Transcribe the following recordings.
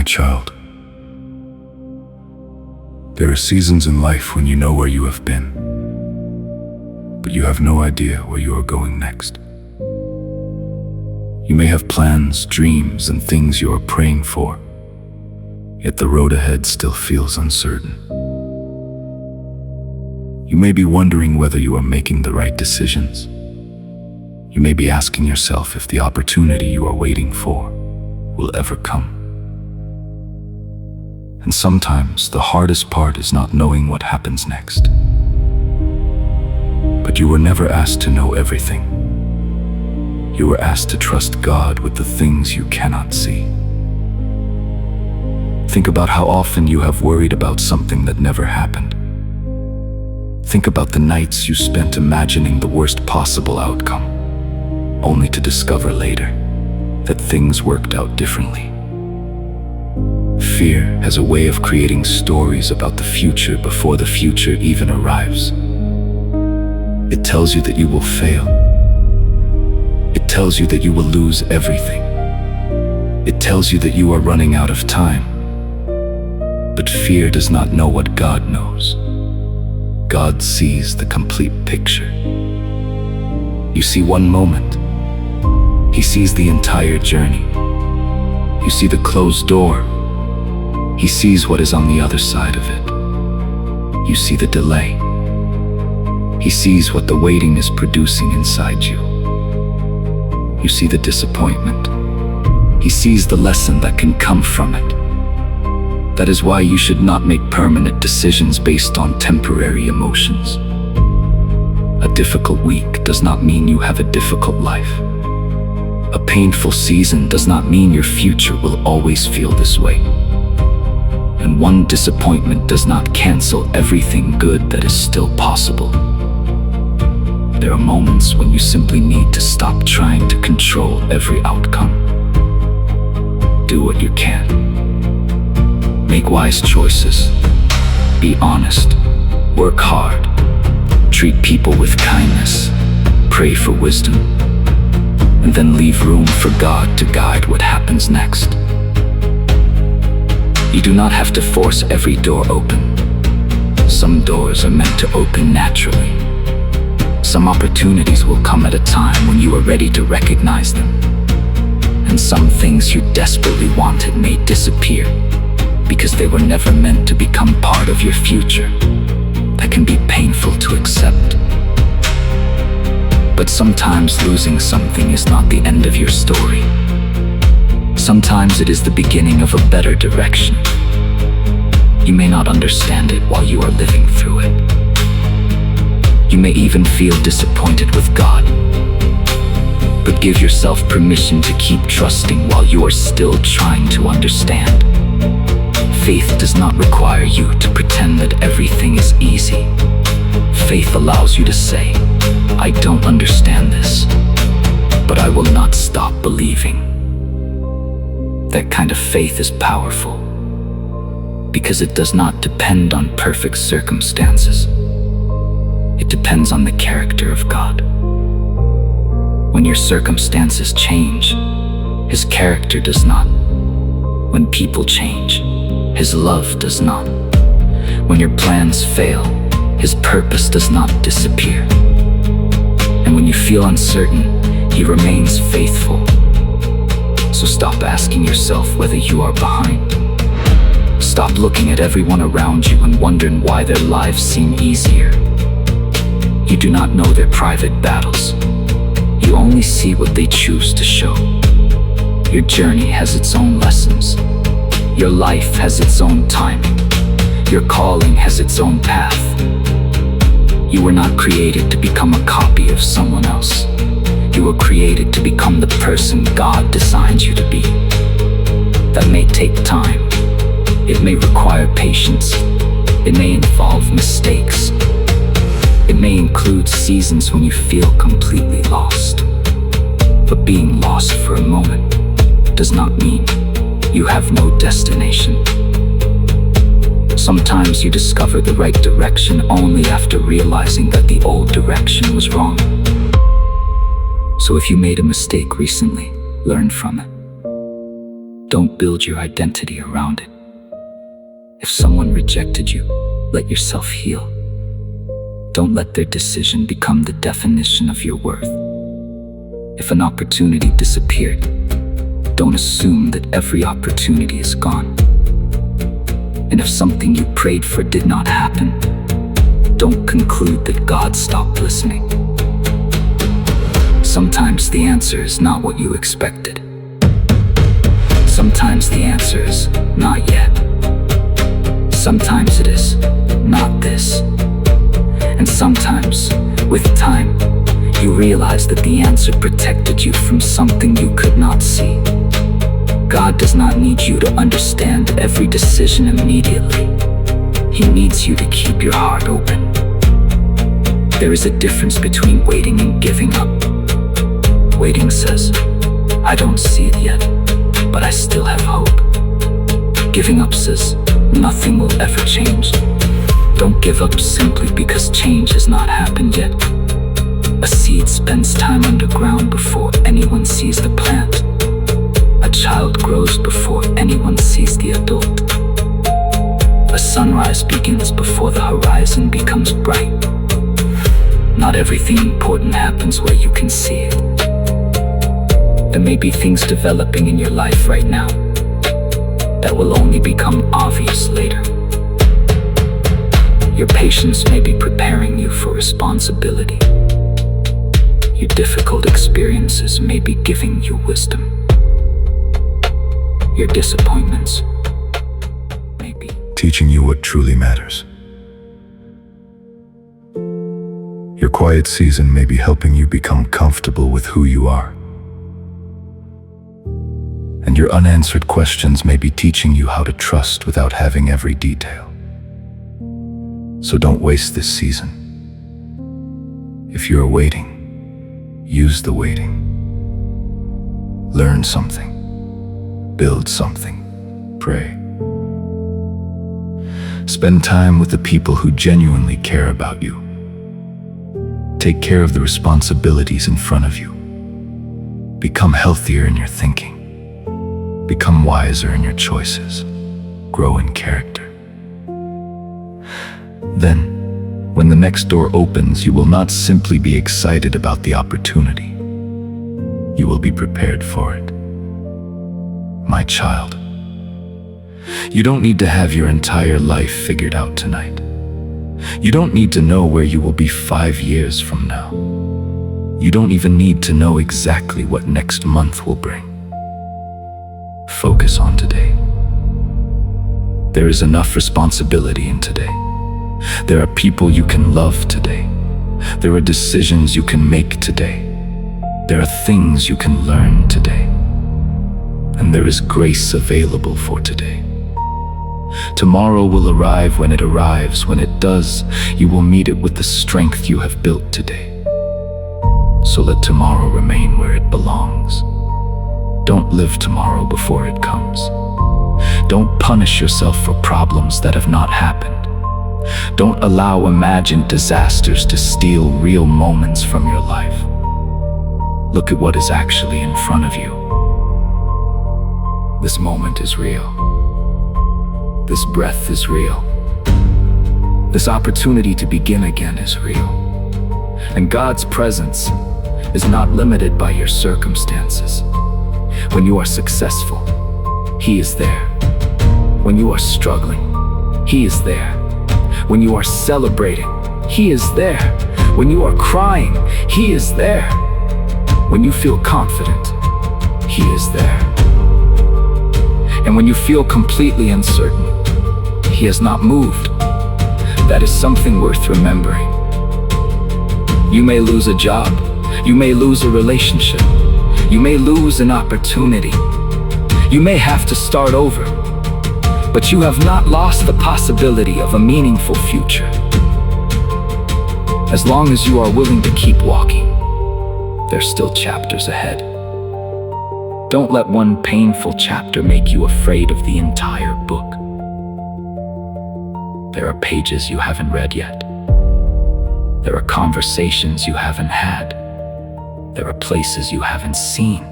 child. There are seasons in life when you know where you have been, but you have no idea where you are going next. You may have plans, dreams, and things you are praying for, yet the road ahead still feels uncertain. You may be wondering whether you are making the right decisions. You may be asking yourself if the opportunity you are waiting for will ever come. And sometimes the hardest part is not knowing what happens next. But you were never asked to know everything. You were asked to trust God with the things you cannot see. Think about how often you have worried about something that never happened. Think about the nights you spent imagining the worst possible outcome, only to discover later that things worked out differently. Fear has a way of creating stories about the future before the future even arrives. It tells you that you will fail. It tells you that you will lose everything. It tells you that you are running out of time. But fear does not know what God knows. God sees the complete picture. You see one moment. He sees the entire journey. You see the closed door. He sees what is on the other side of it. You see the delay. He sees what the waiting is producing inside you. You see the disappointment. He sees the lesson that can come from it. That is why you should not make permanent decisions based on temporary emotions. A difficult week does not mean you have a difficult life. A painful season does not mean your future will always feel this way. And one disappointment does not cancel everything good that is still possible. There are moments when you simply need to stop trying to control every outcome. Do what you can. Make wise choices. Be honest. Work hard. Treat people with kindness. Pray for wisdom. And then leave room for God to guide what happens next. You do not have to force every door open. Some doors are meant to open naturally. Some opportunities will come at a time when you are ready to recognize them. And some things you desperately wanted may disappear because they were never meant to become part of your future. That can be painful to accept. But sometimes losing something is not the end of your story. Sometimes it is the beginning of a better direction. You may not understand it while you are living through it. You may even feel disappointed with God. But give yourself permission to keep trusting while you are still trying to understand. Faith does not require you to pretend that everything is easy. Faith allows you to say, I don't understand this, but I will not stop believing. That kind of faith is powerful because it does not depend on perfect circumstances. It depends on the character of God. When your circumstances change, His character does not. When people change, His love does not. When your plans fail, His purpose does not disappear. And when you feel uncertain, He remains faithful. So stop asking yourself whether you are behind. Stop looking at everyone around you and wondering why their lives seem easier. You do not know their private battles. You only see what they choose to show. Your journey has its own lessons. Your life has its own timing. Your calling has its own path. You were not created to become a copy of someone else. You were created to become the person God designs you to be. That may take time. It may require patience. It may involve mistakes. It may include seasons when you feel completely lost. But being lost for a moment does not mean you have no destination. Sometimes you discover the right direction only after realizing that the old direction was wrong. So if you made a mistake recently, learn from it. Don't build your identity around it. If someone rejected you, let yourself heal. Don't let their decision become the definition of your worth. If an opportunity disappeared, don't assume that every opportunity is gone. And if something you prayed for did not happen, don't conclude that God stopped listening. Sometimes the answer is not what you expected. Sometimes the answer is not yet. Sometimes it is not this. And sometimes, with time, you realize that the answer protected you from something you could not see. God does not need you to understand every decision immediately. He needs you to keep your heart open. There is a difference between waiting and giving up. Waiting says, I don't see it yet, but I still have hope. Giving up says, nothing will ever change. Don't give up simply because change has not happened yet. A seed spends time underground before anyone sees the plant. A child grows before anyone sees the adult. A sunrise begins before the horizon becomes bright. Not everything important happens where you can see it. There may be things developing in your life right now that will only become obvious later. Your patience may be preparing you for responsibility. Your difficult experiences may be giving you wisdom. Your disappointments may be teaching you what truly matters. Your quiet season may be helping you become comfortable with who you are. And your unanswered questions may be teaching you how to trust without having every detail. So don't waste this season. If you're waiting, use the waiting. Learn something. Build something. Pray. Spend time with the people who genuinely care about you. Take care of the responsibilities in front of you. Become healthier in your thinking. Become wiser in your choices. Grow in character. Then, when the next door opens, you will not simply be excited about the opportunity. You will be prepared for it. My child, you don't need to have your entire life figured out tonight. You don't need to know where you will be 5 years from now. You don't even need to know exactly what next month will bring. Focus on today. There is enough responsibility in today. There are people you can love today. There are decisions you can make today. There are things you can learn today. And there is grace available for today. Tomorrow will arrive when it arrives. When it does, you will meet it with the strength you have built today. So let tomorrow remain where it belongs. Don't live tomorrow before it comes. Don't punish yourself for problems that have not happened. Don't allow imagined disasters to steal real moments from your life. Look at what is actually in front of you. This moment is real. This breath is real. This opportunity to begin again is real. And God's presence is not limited by your circumstances. When you are successful, He is there. When you are struggling, He is there. When you are celebrating, He is there. When you are crying, He is there. When you feel confident, He is there. And when you feel completely uncertain, He has not moved. That is something worth remembering. You may lose a job. You may lose a relationship. You may lose an opportunity. You may have to start over. But you have not lost the possibility of a meaningful future. As long as you are willing to keep walking, there's still chapters ahead. Don't let one painful chapter make you afraid of the entire book. There are pages you haven't read yet. There are conversations you haven't had. There are places you haven't seen.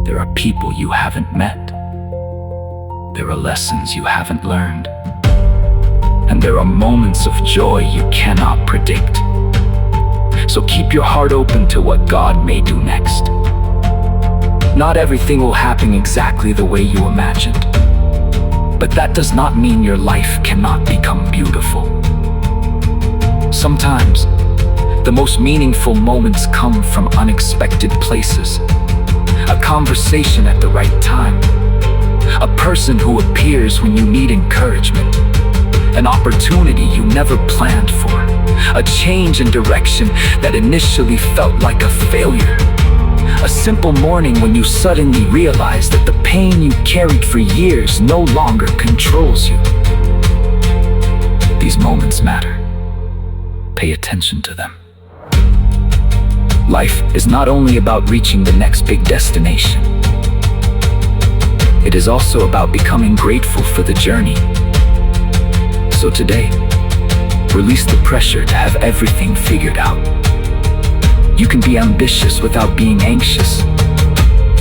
There are people you haven't met. There are lessons you haven't learned. And there are moments of joy you cannot predict. So keep your heart open to what God may do next. Not everything will happen exactly the way you imagined. But that does not mean your life cannot become beautiful. Sometimes, the most meaningful moments come from unexpected places. A conversation at the right time. A person who appears when you need encouragement. An opportunity you never planned for. A change in direction that initially felt like a failure. A simple morning when you suddenly realize that the pain you carried for years no longer controls you. These moments matter. Pay attention to them. Life is not only about reaching the next big destination. It is also about becoming grateful for the journey. So today, release the pressure to have everything figured out. You can be ambitious without being anxious.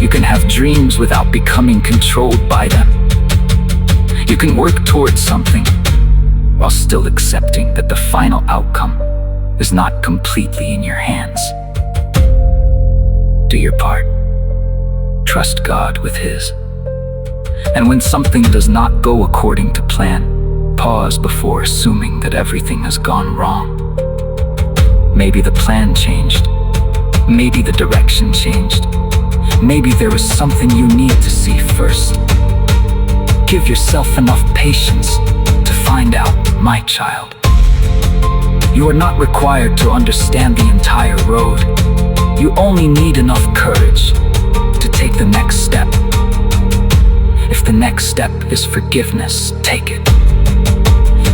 You can have dreams without becoming controlled by them. You can work towards something while still accepting that the final outcome is not completely in your hands. Do your part. Trust God with His. And when something does not go according to plan, pause before assuming that everything has gone wrong. Maybe the plan changed. Maybe the direction changed. Maybe there was something you need to see first. Give yourself enough patience to find out, my child. You are not required to understand the entire road. You only need enough courage to take the next step. If the next step is forgiveness, take it.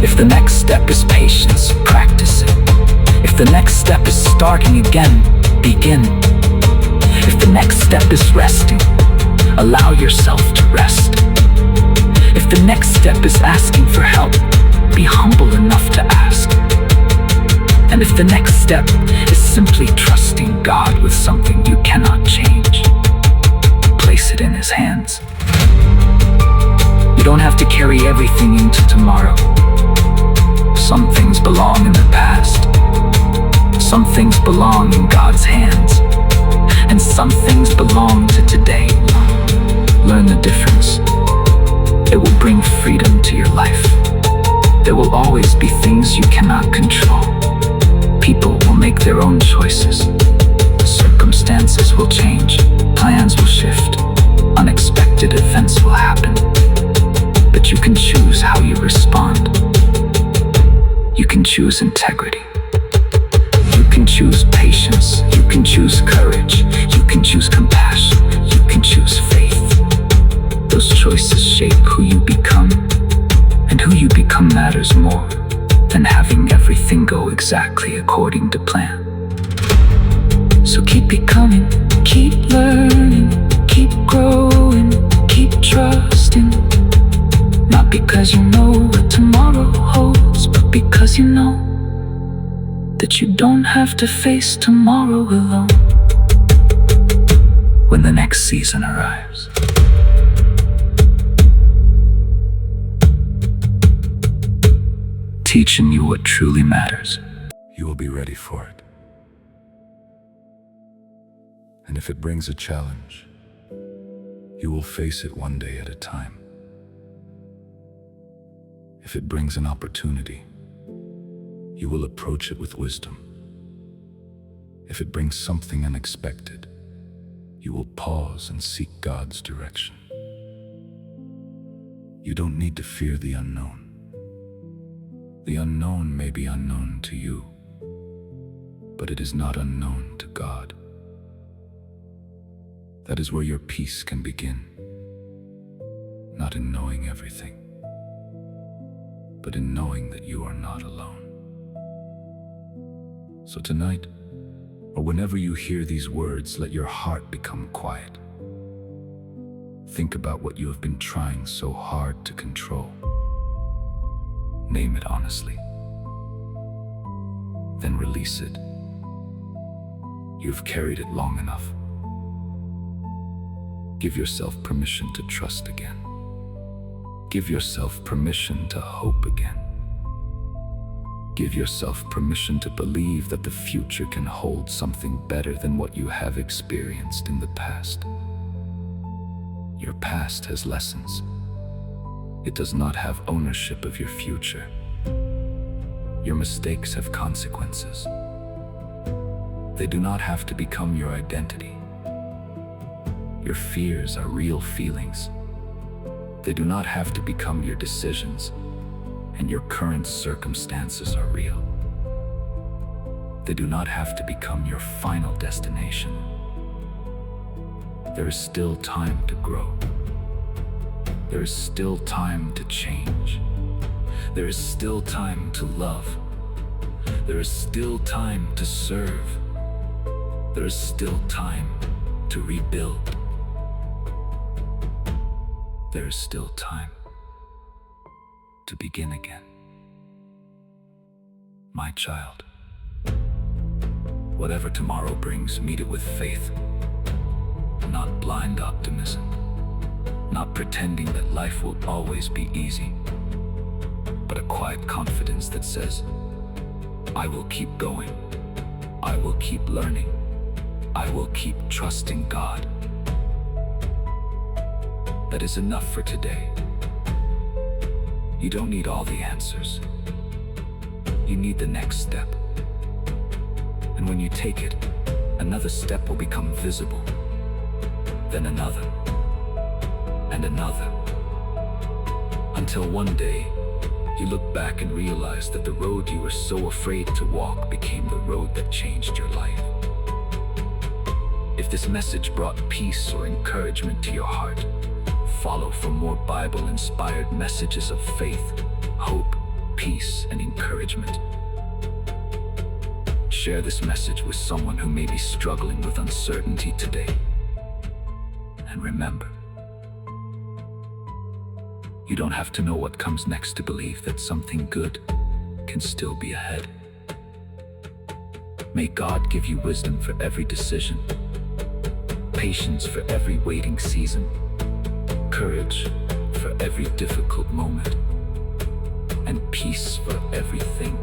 If the next step is patience, practice it. If the next step is starting again, begin. If the next step is resting, allow yourself to rest. If the next step is asking for help, be humble enough to ask. And if the next step is simply trusting God with something you cannot change, place it in His hands. You don't have to carry everything into tomorrow. Some things belong in the past. Some things belong in God's hands. And some things belong to today. Learn the difference. It will bring freedom to your life. There will always be things you cannot control. People will make their own choices. Circumstances will change. Plans will shift. Unexpected events will happen. But you can choose how you respond. You can choose integrity. You can choose patience. You can choose courage. You can choose compassion. You can choose faith. Those choices shape who you become. And who you become matters more than having everything go exactly according to plan. So keep becoming, keep learning, keep growing, keep trusting. Not because you know what tomorrow holds, but because you know that you don't have to face tomorrow alone when the next season arrives. Teaching you what truly matters. You will be ready for it. And if it brings a challenge, you will face it one day at a time. If it brings an opportunity, you will approach it with wisdom. If it brings something unexpected, you will pause and seek God's direction. You don't need to fear the unknown. The unknown may be unknown to you, but it is not unknown to God. That is where your peace can begin, not in knowing everything, but in knowing that you are not alone. So tonight, or whenever you hear these words, let your heart become quiet. Think about what you have been trying so hard to control. Name it honestly. Then release it. You've carried it long enough. Give yourself permission to trust again. Give yourself permission to hope again. Give yourself permission to believe that the future can hold something better than what you have experienced in the past. Your past has lessons. It does not have ownership of your future. Your mistakes have consequences. They do not have to become your identity. Your fears are real feelings. They do not have to become your decisions, and your current circumstances are real. They do not have to become your final destination. There is still time to grow. There is still time to change. There is still time to love. There is still time to serve. There is still time to rebuild. There is still time to begin again. My child, whatever tomorrow brings, meet it with faith, not blind optimism, not pretending that life will always be easy, but a quiet confidence that says, I will keep going, I will keep learning, I will keep trusting God. That is enough for today. You don't need all the answers. You need the next step. And when you take it, another step will become visible. Then another. And another. Until one day, you look back and realize that the road you were so afraid to walk became the road that changed your life. If this message brought peace or encouragement to your heart, follow for more Bible-inspired messages of faith, hope, peace, and encouragement. Share this message with someone who may be struggling with uncertainty today. And remember, you don't have to know what comes next to believe that something good can still be ahead. May God give you wisdom for every decision, patience for every waiting season, courage for every difficult moment, and peace for everything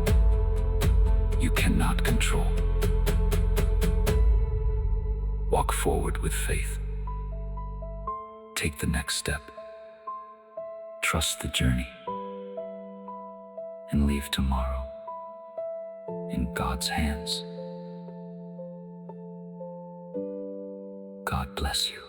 you cannot control. Walk forward with faith. Take the next step. Trust the journey. And leave tomorrow in God's hands. God bless you.